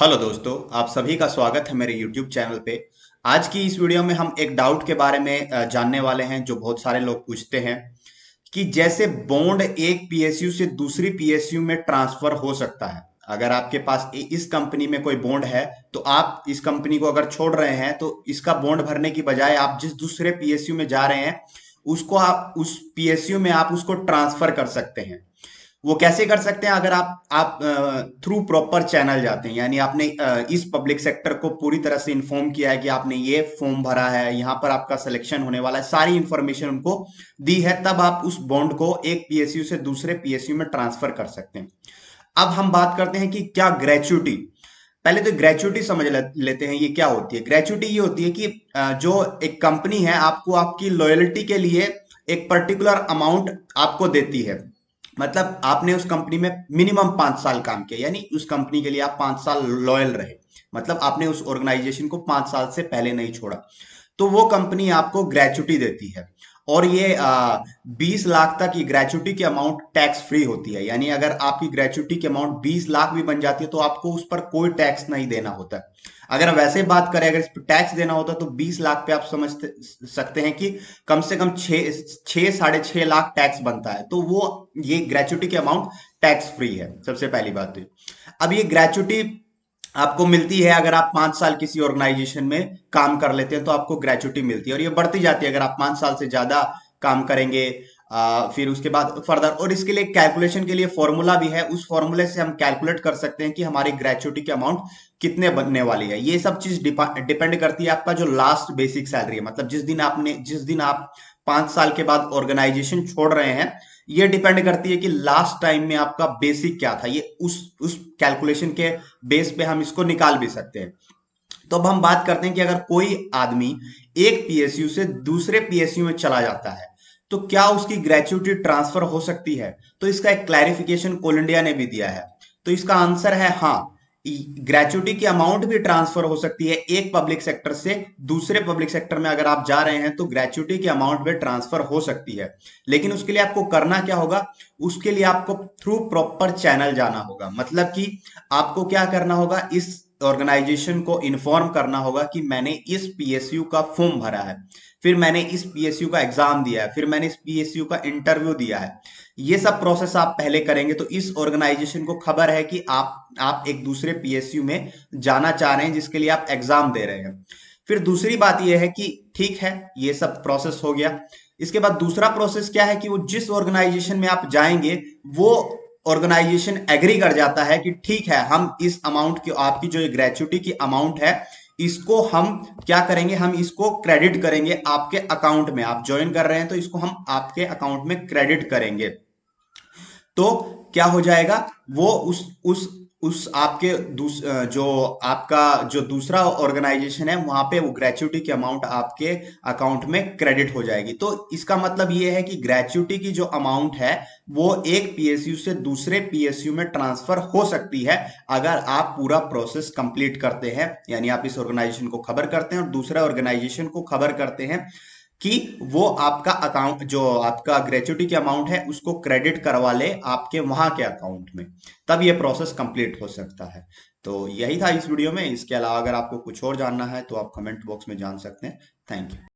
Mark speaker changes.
Speaker 1: Hello दोस्तों, आप सभी का स्वागत है मेरे YouTube चैनल पे। आज की इस वीडियो में हम एक डाउट के बारे में जानने वाले हैं जो बहुत सारे लोग पूछते हैं कि जैसे बॉन्ड एक पीएसयू से दूसरी पीएसयू में ट्रांसफर हो सकता है। अगर आपके पास इस कंपनी में कोई बॉन्ड है तो आप इस कंपनी को अगर छोड़ रहे हैं तो इसका बॉन्ड भरने की बजाय आप जिस दूसरे पीएसयू में जा रहे हैं उसको आप उस पीएसयू में आप उसको ट्रांसफर कर सकते हैं। वो कैसे कर सकते हैं? अगर आप थ्रू प्रॉपर चैनल जाते हैं, यानी आपने इस पब्लिक सेक्टर को पूरी तरह से इन्फॉर्म किया है कि आपने ये फॉर्म भरा है, यहाँ पर आपका सिलेक्शन होने वाला है, सारी इंफॉर्मेशन उनको दी है, तब आप उस बॉन्ड को एक पीएसयू से दूसरे पीएसयू में ट्रांसफर कर सकते हैं। अब हम बात करते हैं कि क्या ग्रेच्युटी। पहले तो ग्रेच्युटी समझ लेते हैं, ये क्या होती है। ग्रेच्युटी ये होती है कि जो एक कंपनी है आपको आपकी लॉयल्टी के लिए एक पर्टिकुलर अमाउंट आपको देती है। मतलब आपने उस कंपनी में मिनिमम 5 साल काम किया, यानी उस कंपनी के लिए आप 5 साल लॉयल रहे, मतलब आपने उस ऑर्गेनाइजेशन को 5 साल से पहले नहीं छोड़ा, तो वो कंपनी आपको ग्रेच्युटी देती है। और ये 20 लाख तक की ग्रेच्युटी की अमाउंट टैक्स फ्री होती है, यानी अगर आपकी ग्रेच्युटी की अमाउंट 20 लाख भी बन जाती है तो आपको उस पर कोई टैक्स नहीं देना होता है। अगर वैसे बात करें, अगर इस पर टैक्स देना होता तो 20 लाख पे आप समझ सकते हैं कि कम से कम 6 साढ़े 6 लाख टैक्स बनता है। तो वो ये ग्रेच्युटी की अमाउंट टैक्स फ्री है, सबसे पहली बात तो। अब ये ग्रेच्युटी आपको मिलती है अगर आप 5 साल किसी ऑर्गेनाइजेशन में काम कर लेते हैं तो आपको ग्रेच्युटी मिलती है, और ये बढ़ती जाती है अगर आप 5 साल से ज्यादा काम करेंगे। फिर उसके बाद फर्दर, और इसके लिए कैलकुलेशन के लिए फॉर्मूला भी है, उस फॉर्मूले से हम कैलकुलेट कर सकते हैं कि हमारी ग्रेच्युटी की अमाउंट कितने बनने वाली है। ये सब चीज डिपेंड करती है आपका जो लास्ट बेसिक सैलरी है, मतलब जिस दिन आप 5 साल के बाद ऑर्गेनाइजेशन छोड़ रहे हैं, ये डिपेंड करती है कि लास्ट टाइम में आपका बेसिक क्या था। ये उस कैलकुलेशन के बेस पे हम इसको निकाल भी सकते हैं। तो अब हम बात करते हैं कि अगर कोई आदमी एक पीएसयू से दूसरे पीएसयू में चला जाता है तो क्या उसकी ग्रेच्युटी ट्रांसफर हो सकती है? तो इसका एक क्लैरिफिकेशन कोल इंडिया ने भी दिया है। तो इसका आंसर है हाँ, ग्रेच्युटी की अमाउंट भी ट्रांसफर हो सकती है। एक पब्लिक सेक्टर से दूसरे पब्लिक सेक्टर में अगर आप जा रहे हैं तो ग्रेच्युटी की अमाउंट भी ट्रांसफर हो सकती है, लेकिन उसके लिए आपको करना क्या होगा? उसके लिए आपको थ्रू प्रॉपर चैनल जाना होगा। मतलब कि आपको क्या करना होगा, इस ऑर्गेनाइजेशन को इन्फॉर्म करना होगा कि मैंने इस पीएसयू का फॉर्म भरा है, फिर मैंने इस पीएसयू का एग्जाम दिया है, फिर मैंने इस पीएसयू का इंटरव्यू दिया है। ये सब प्रोसेस आप पहले करेंगे तो इस ऑर्गेनाइजेशन को खबर है कि आप एक दूसरे पीएसयू में जाना चाह रहे हैं जिसके लिए आप एग्जाम दे रहे हैं। फिर दूसरी बात यह है कि ठीक है, ये सब प्रोसेस हो गया। इसके बाद दूसरा प्रोसेस क्या है कि वो जिस ऑर्गेनाइजेशन में आप जाएंगे वो ऑर्गेनाइजेशन एग्री कर जाता है कि ठीक है, हम इस अमाउंट की, आपकी जो ग्रेच्युटी की अमाउंट है, इसको हम क्या करेंगे, हम इसको क्रेडिट करेंगे आपके अकाउंट में। आप ज्वाइन कर रहे हैं तो इसको हम आपके अकाउंट में क्रेडिट करेंगे। तो क्या हो जाएगा, वो उस आपके जो आपका जो दूसरा ऑर्गेनाइजेशन है वहां पे वो ग्रेच्युटी की अमाउंट आपके अकाउंट में क्रेडिट हो जाएगी। तो इसका मतलब ये है कि ग्रेच्युटी की जो अमाउंट है वो एक पीएसयू से दूसरे पीएसयू में ट्रांसफर हो सकती है अगर आप पूरा प्रोसेस कंप्लीट करते हैं, यानी आप इस ऑर्गेनाइजेशन को खबर करते हैं और दूसरा ऑर्गेनाइजेशन को खबर करते हैं कि वो आपका अकाउंट, जो आपका ग्रेच्युटी की अमाउंट है, उसको क्रेडिट करवा ले आपके वहां के अकाउंट में, तब ये प्रोसेस कंप्लीट हो सकता है। तो यही था इस वीडियो में। इसके अलावा अगर आपको कुछ और जानना है तो आप कमेंट बॉक्स में जान सकते हैं। Thank you.